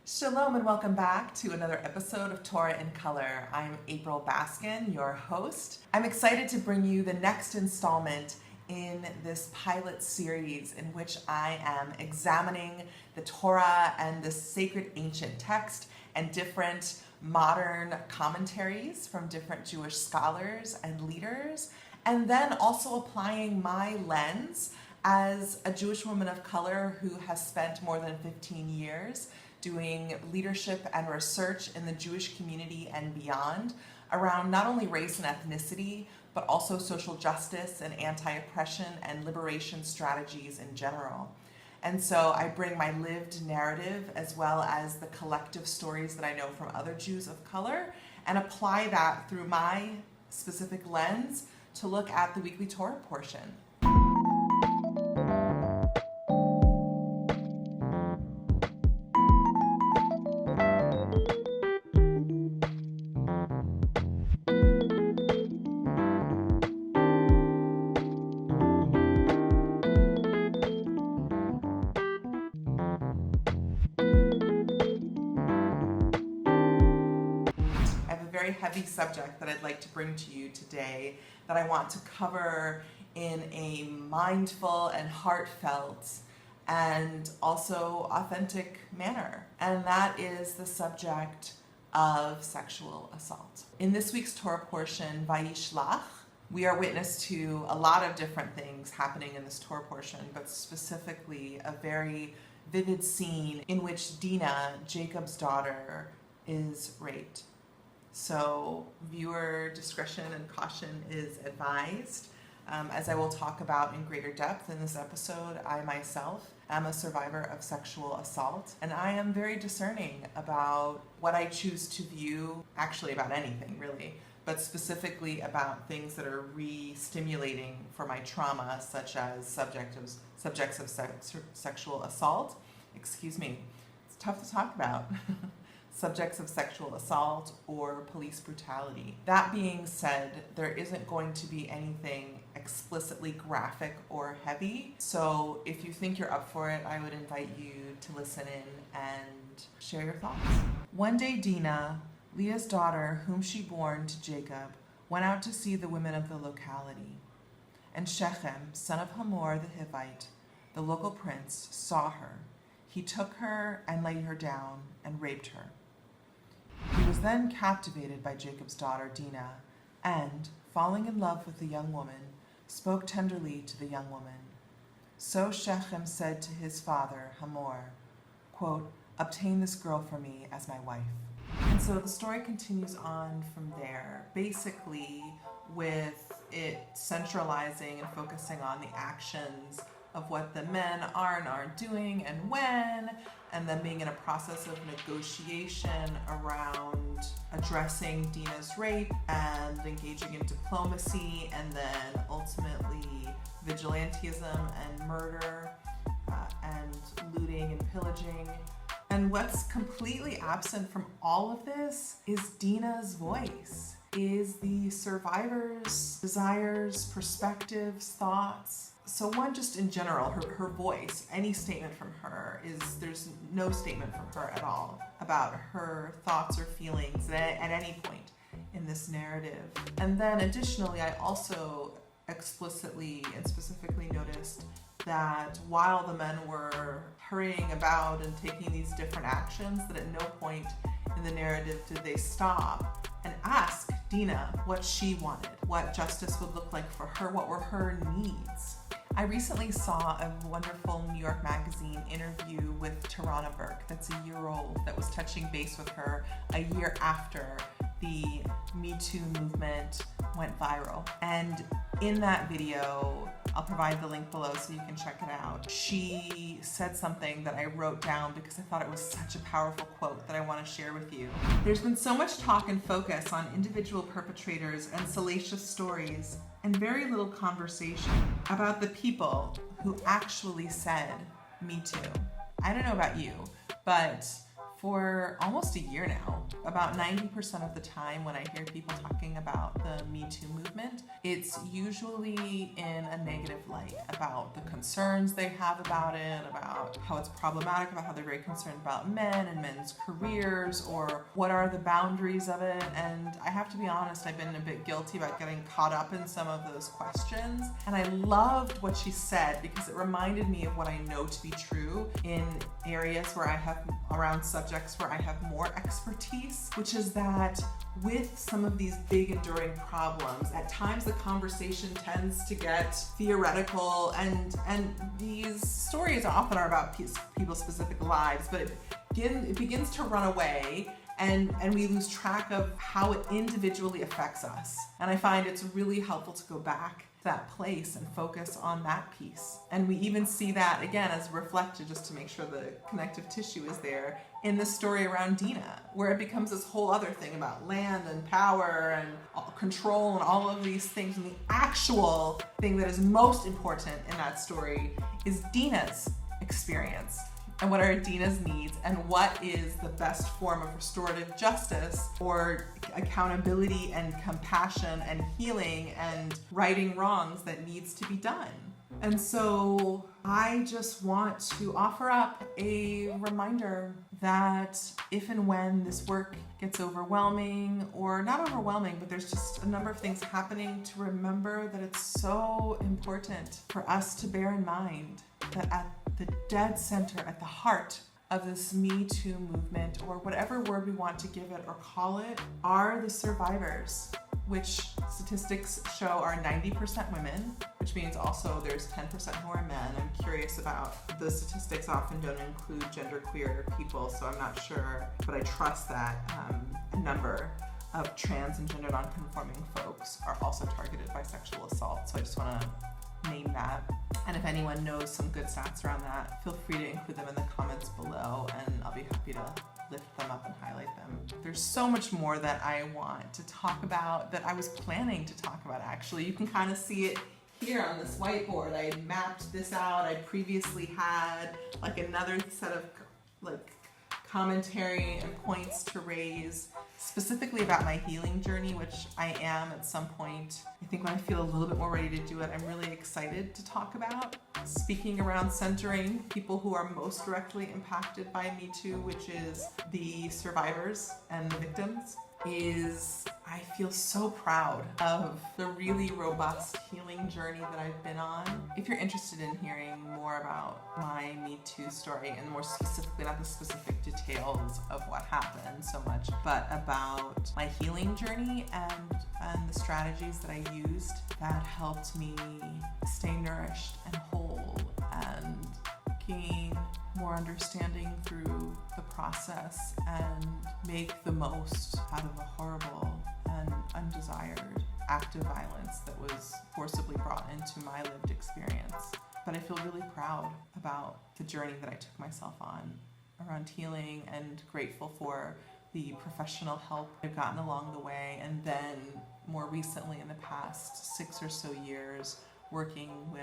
Shalom and welcome back to another episode of Torah in Color. I'm April Baskin, your host. I'm excited to bring you the next installment in this pilot series in which I am examining the Torah and the sacred ancient text and different modern commentaries from different Jewish scholars and leaders, and then also applying my lens as a Jewish woman of color who has spent more than 15 years doing leadership and research in the Jewish community and beyond around not only race and ethnicity, but also social justice and anti-oppression and liberation strategies in general. And so I bring my lived narrative as well as the collective stories that I know from other Jews of color and apply that through my specific lens to look at the weekly Torah portion. Very heavy subject that I'd like to bring to you today that I want to cover in a mindful and heartfelt and also authentic manner. And that is the subject of sexual assault. In this week's Torah portion, Vayishlach, we are witness to a lot of different things happening in this Torah portion, but specifically a very vivid scene in which Dina, Jacob's daughter, is raped. So viewer discretion and caution is advised. As I will talk about in greater depth in this episode, I myself am a survivor of sexual assault, and I am very discerning about what I choose to view, actually about anything really, but specifically about things that are re-stimulating for my trauma, such as subjects of sexual assault. Excuse me, it's tough to talk about. Subjects of sexual assault or police brutality. That being said, there isn't going to be anything explicitly graphic or heavy. So if you think you're up for it, I would invite you to listen in and share your thoughts. One day Dina, Leah's daughter, whom she bore to Jacob, went out to see the women of the locality. And Shechem, son of Hamor the Hivite, the local prince, saw her. He took her and laid her down and raped her. He was then captivated by Jacob's daughter Dinah, and, falling in love with the young woman, spoke tenderly to the young woman. So Shechem said to his father, Hamor, quote, "Obtain this girl for me as my wife." And so the story continues on from there, basically with it centralizing and focusing on the actions of what the men are and aren't doing and when, and then being in a process of negotiation around addressing Dina's rape and engaging in diplomacy, and then ultimately vigilantism and murder and looting and pillaging. And what's completely absent from all of this is Dina's voice, is the survivor's desires, perspectives, thoughts. So one, just in general, her voice, any statement from her there's no statement from her at all about her thoughts or feelings at any point in this narrative. And then additionally, I also explicitly and specifically noticed that while the men were hurrying about and taking these different actions, that at no point in the narrative did they stop and ask Dina what she wanted, what justice would look like for her, what were her needs. I recently saw a wonderful New York Magazine interview with Tarana Burke, that's a year old, that was touching base with her a year after the Me Too movement went viral. And in that video, I'll provide the link below so you can check it out, she said something that I wrote down because I thought it was such a powerful quote that I want to share with you. There's been so much talk and focus on individual perpetrators and salacious stories, and very little conversation about the people who actually said Me Too. I don't know about you, but for almost a year now. About 90% of the time when I hear people talking about the Me Too movement, it's usually in a negative light about the concerns they have about it, about how it's problematic, about how they're very concerned about men and men's careers, or what are the boundaries of it. And I have to be honest, I've been a bit guilty about getting caught up in some of those questions. And I loved what she said because it reminded me of what I know to be true in areas where I have, around subjects where I have more expertise, which is that with some of these big enduring problems, at times the conversation tends to get theoretical, and these stories often are about people's specific lives, but it begins to run away, and we lose track of how it individually affects us. And I find it's really helpful to go back to that place and focus on that piece. And we even see that again as reflected, just to make sure the connective tissue is there, in the story around Dina, where it becomes this whole other thing about land and power and control and all of these things. And the actual thing that is most important in that story is Dina's experience. And what are Dina's needs, and what is the best form of restorative justice or accountability and compassion and healing and righting wrongs that needs to be done. And so I just want to offer up a reminder that if and when this work gets overwhelming, or not overwhelming, but there's just a number of things happening, to remember that it's so important for us to bear in mind that at the dead center, at the heart of this Me Too movement, or whatever word we want to give it or call it, are the survivors, which statistics show are 90% women, which means also there's 10% who are men. I'm curious about, the statistics often don't include genderqueer people, so I'm not sure, but I trust that a number of trans and gender nonconforming folks are also targeted by sexual assault. So I just want to name that. And if anyone knows some good stats around that, feel free to include them in the comments below, and I'll be happy to lift them up and highlight them. There's so much more that I want to talk about, that I was planning to talk about actually. You can kind of see it here on this whiteboard. I mapped this out. I previously had like another set of like commentary and points to raise specifically about my healing journey, which I am at some point. I think when I feel a little bit more ready to do it, I'm really excited to talk about. Speaking around centering people who are most directly impacted by Me Too, which is the survivors and the victims, I feel so proud of the really robust healing journey that I've been on. If you're interested in hearing more about my Me Too story, and more specifically, not the specific details of what happened so much, but about my healing journey and the strategies that I used that helped me stay nourished and whole and gain more understanding through the process and make the most out of a horrible and undesired act of violence that was forcibly brought into my lived experience. But I feel really proud about the journey that I took myself on around healing, and grateful for the professional help I've gotten along the way, and then more recently in the past 6 or so years working with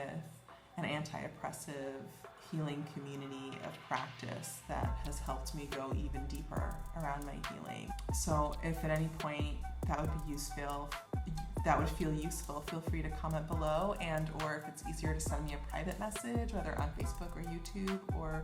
an anti-oppressive healing community of practice that has helped me go even deeper around my healing. So if at any point that would feel useful, feel free to comment below, or if it's easier to send me a private message, whether on Facebook or YouTube or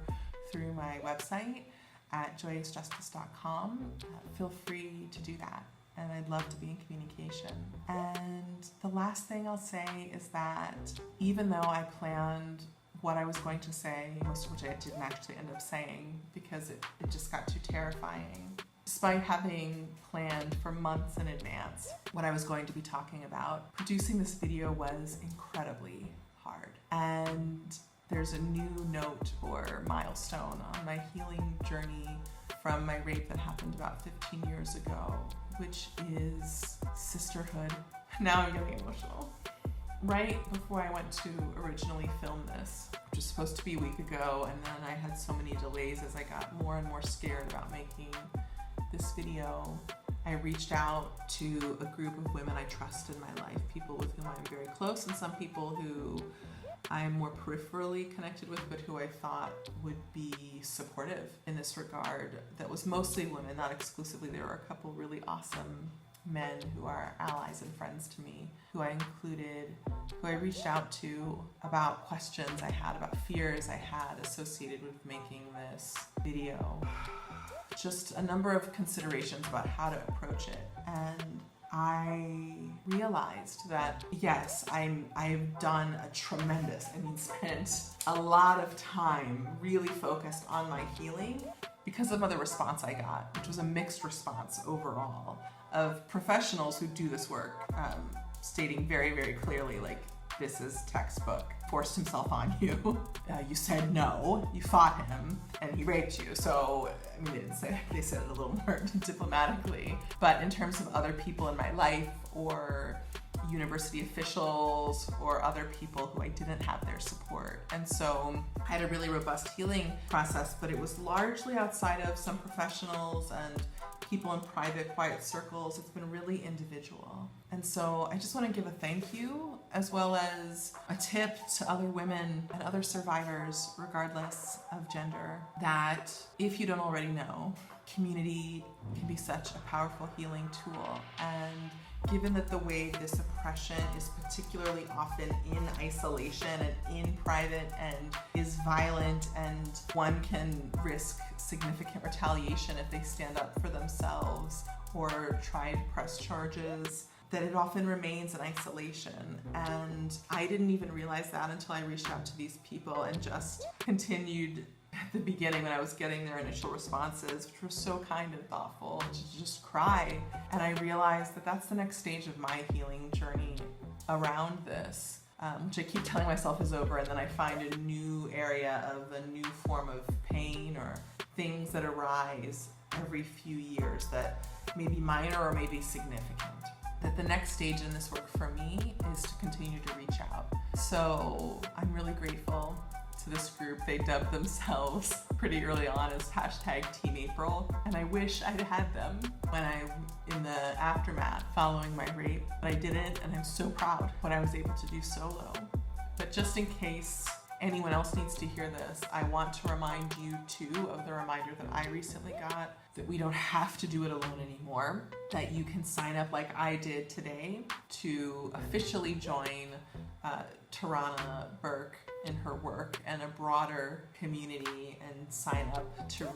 through my website at joyousjustice.com, feel free to do that. And I'd love to be in communication. And the last thing I'll say is that even though I planned what I was going to say, most of which I didn't actually end up saying because it just got too terrifying, despite having planned for months in advance what I was going to be talking about, producing this video was incredibly hard. And there's a new note or milestone on my healing journey from my rape that happened about 15 years ago, which is sisterhood. Now I'm getting emotional. Right before I went to originally film this, which was supposed to be a week ago, and then I had so many delays as I got more and more scared about making this video, I reached out to a group of women I trust in my life, people with whom I'm very close, and some people who I'm more peripherally connected with, but who I thought would be supportive in this regard. That was mostly women, not exclusively. There were a couple really awesome men who are allies and friends to me, who I included, who I reached out to about questions I had, about fears I had associated with making this video. Just a number of considerations about how to approach it. And I realized that, yes, I've done a tremendous, spent a lot of time really focused on my healing because of the response I got, which was a mixed response overall of professionals who do this work, stating very, very clearly, like, this is textbook, forced himself on you. You said no, you fought him, and he raped you. So, they didn't say that, they said it a little more diplomatically. But in terms of other people in my life, or university officials, or other people who I didn't have their support. And so I had a really robust healing process, but it was largely outside of some professionals and people in private, quiet circles. It's been really individual. And so I just want to give a thank you, as well as a tip to other women and other survivors, regardless of gender, that if you don't already know, community can be such a powerful healing tool. And given that the way this oppression is particularly often in isolation and in private and is violent, and one can risk significant retaliation if they stand up for themselves or try to press charges, that it often remains in isolation. And I didn't even realize that until I reached out to these people and just continued at the beginning when I was getting their initial responses, which were so kind and thoughtful, to just cry. And I realized that that's the next stage of my healing journey around this, which I keep telling myself is over, and then I find a new area of a new form of pain or things that arise every few years that may be minor or may be significant. That the next stage in this work for me is to continue to reach out. So I'm really grateful to this group. They dubbed themselves pretty early on as #TeamApril, and I wish I'd had them when in the aftermath following my rape, but I didn't, and I'm so proud what I was able to do solo. But just in case anyone else needs to hear this, I want to remind you too of the reminder that I recently got, that we don't have to do it alone anymore, that you can sign up like I did today to officially join Tarana Burke in her work and a broader community, and sign up to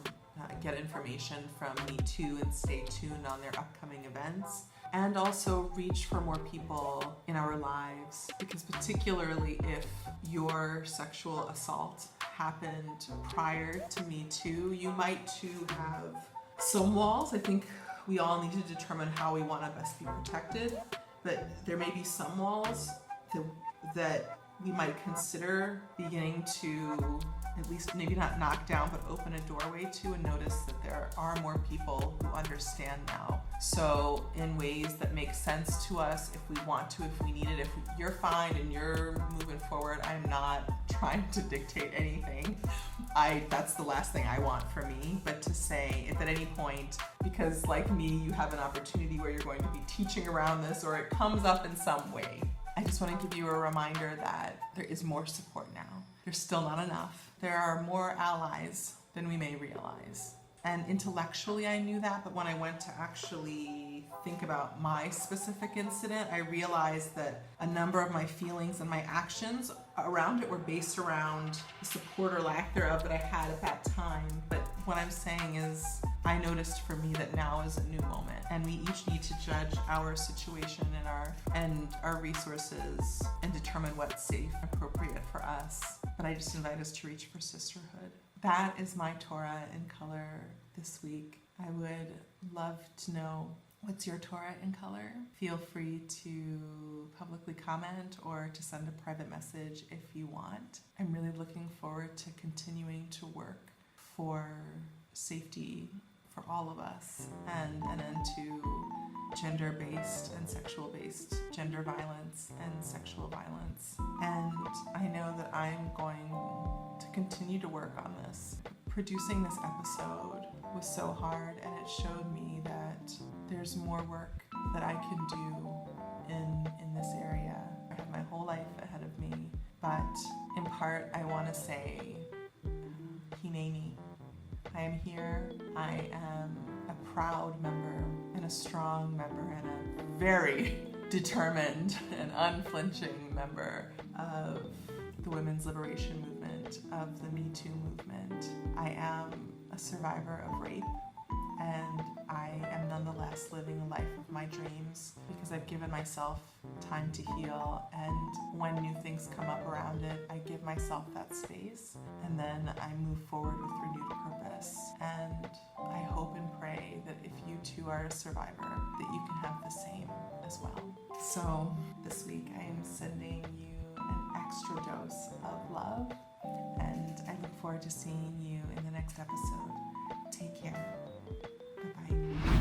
get information from Me Too and stay tuned on their upcoming events, and also reach for more people in our lives, because particularly if your sexual assault happened prior to Me Too, you might too have some walls. I think we all need to determine how we want to best be protected, but there may be some walls that we might consider beginning to at least maybe not knock down, but open a doorway to, and notice that there are more people who understand now. So in ways that make sense to us, if we want to, if we need it, if you're fine and you're moving forward, I'm not trying to dictate anything. That's the last thing I want for me, but to say if at any point, because like me, you have an opportunity where you're going to be teaching around this, or it comes up in some way, I just want to give you a reminder that there is more support now. There's still not enough. There are more allies than we may realize. And intellectually I knew that, but when I went to actually think about my specific incident, I realized that a number of my feelings and my actions around it were based around the support or lack thereof that I had at that time. But what I'm saying is, I noticed for me that now is a new moment, and we each need to judge our situation and our resources and determine what's safe and appropriate for us. But I just invite us to reach for sisterhood. That is my Torah in color this week. I would love to know, what's your Torah in color? Feel free to publicly comment or to send a private message if you want. I'm really looking forward to continuing to work for safety for all of us, and an end to gender-based and sexual-based gender violence and sexual violence. And I know that I'm going to continue to work on this. Producing this episode was so hard, and it showed me that there's more work that I can do in this area. I have my whole life ahead of me, but in part I want to say, Hineni. I am here. I am a proud member and a strong member and a very determined and unflinching member of the women's liberation movement, of the Me Too movement. I am a survivor of rape, and I am nonetheless living a life of my dreams because I've given myself time to heal, and when new things come up around it, I give myself that space, and then I move forward with renewed purpose. And I hope and pray that if you too are a survivor, that you can have the same as well. So this week I am sending you an extra dose of love, and I look forward to seeing you in the next episode. Take care. Bye-bye.